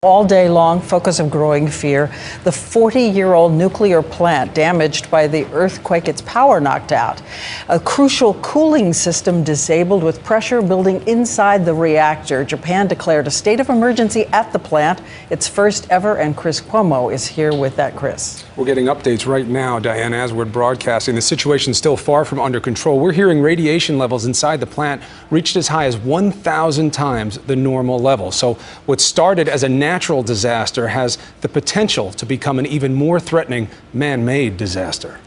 All day long, focus of growing fear. The 40-year-old nuclear plant damaged by the earthquake, its power knocked out. A crucial cooling system disabled with pressure building inside the reactor. Japan declared a state of emergency at the plant, its first ever, and Chris Cuomo is here with that. Chris. We're getting updates right now, Diane, as we're broadcasting. The situation's still far from under control. We're hearing radiation levels inside the plant reached as high as 1,000 times the normal level. So what started as a natural disaster has the potential to become an even more threatening man-made disaster.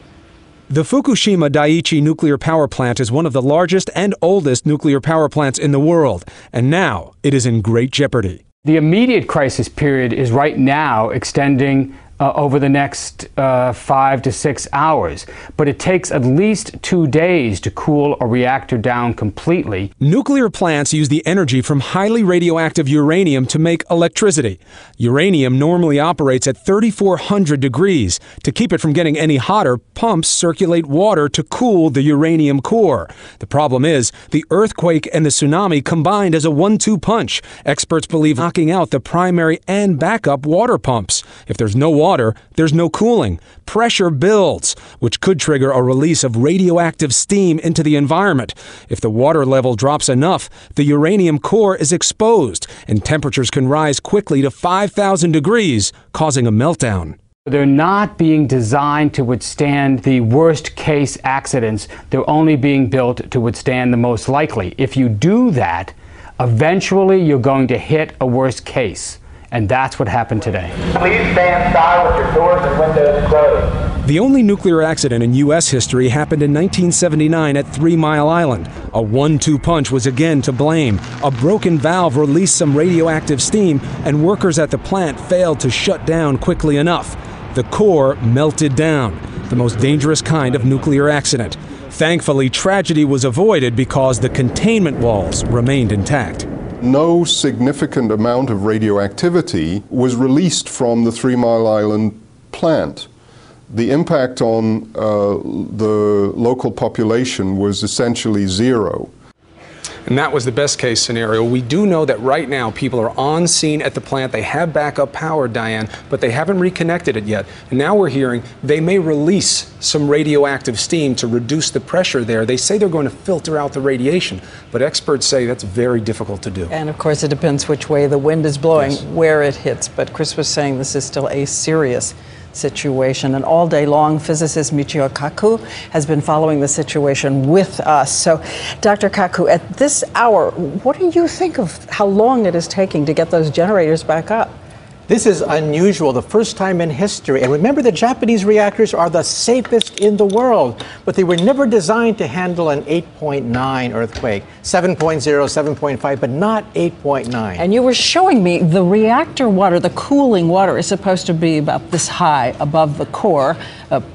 The Fukushima Daiichi nuclear power plant is one of the largest and oldest nuclear power plants in the world, and now it is in great jeopardy. The immediate crisis period is right now extending over the next 5 to 6 hours, but it takes at least 2 days to cool a reactor down completely. Nuclear plants use the energy from highly radioactive uranium to make electricity. Uranium normally operates at 3,400 degrees. To keep it from getting any hotter, pumps circulate water to cool the uranium core. The problem is, the earthquake and the tsunami combined as a 1-2 punch. Experts believe knocking out the primary and backup water pumps. If there's no water, there's no cooling. Pressure builds, which could trigger a release of radioactive steam into the environment. If the water level drops enough, the uranium core is exposed, and temperatures can rise quickly to 5,000 degrees, causing a meltdown. They're not being designed to withstand the worst case accidents. They're only being built to withstand the most likely. If you do that, eventually you're going to hit a worst case. And that's what happened today. Please stand by with your doors and windows closed. The only nuclear accident in U.S. history happened in 1979 at 3 Mile Island. A 1-2 punch was again to blame. A broken valve released some radioactive steam, and workers at the plant failed to shut down quickly enough. The core melted down, the most dangerous kind of nuclear accident. Thankfully, tragedy was avoided because the containment walls remained intact. No significant amount of radioactivity was released from the 3 Mile Island plant. The impact on the local population was essentially zero. And that was the best case scenario. We do know that right now people are on scene at the plant. They have backup power, Diane, but they haven't reconnected it yet. And now we're hearing they may release some radioactive steam to reduce the pressure there. They say they're going to filter out the radiation, but experts say that's very difficult to do. And of course, it depends which way the wind is blowing, yes, where it hits. But Chris was saying this is still a serious situation. And all day long, physicist Michio Kaku has been following the situation with us. So, Dr. Kaku, at this hour, what do you think of how long it is taking to get those generators back up? This is unusual, the first time in history. And remember, the Japanese reactors are the safest in the world, but they were never designed to handle an 8.9 earthquake. 7.0, 7.5, but not 8.9. And you were showing me the reactor water, the cooling water, is supposed to be about this high above the core,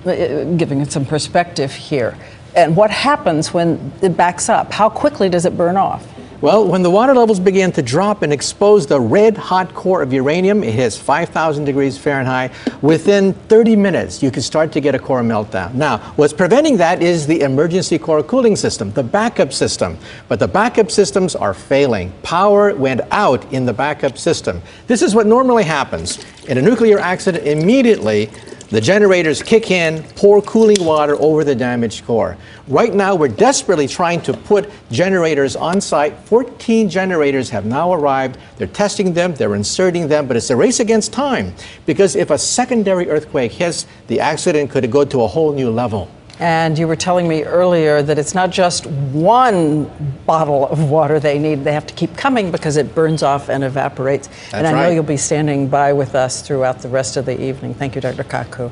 giving it some perspective here. And what happens when it backs up? How quickly does it burn off? Well, when the water levels began to drop and expose the red-hot core of uranium, it hits 5,000 degrees Fahrenheit. Within 30 minutes, you can start to get a core meltdown. Now, what's preventing that is the emergency core cooling system, the backup system. But the backup systems are failing. Power went out in the backup system. This is what normally happens. In a nuclear accident, immediately, the generators kick in, pour cooling water over the damaged core. Right now, we're desperately trying to put generators on site. 14 generators have now arrived. They're testing them, they're inserting them, but it's a race against time, because if a secondary earthquake hits, the accident could go to a whole new level. And you were telling me earlier that it's not just one bottle of water they need. They have to keep coming because it burns off and evaporates. That's and I know right. you'll be standing by with us throughout the rest of the evening. Thank you, Dr. Kaku.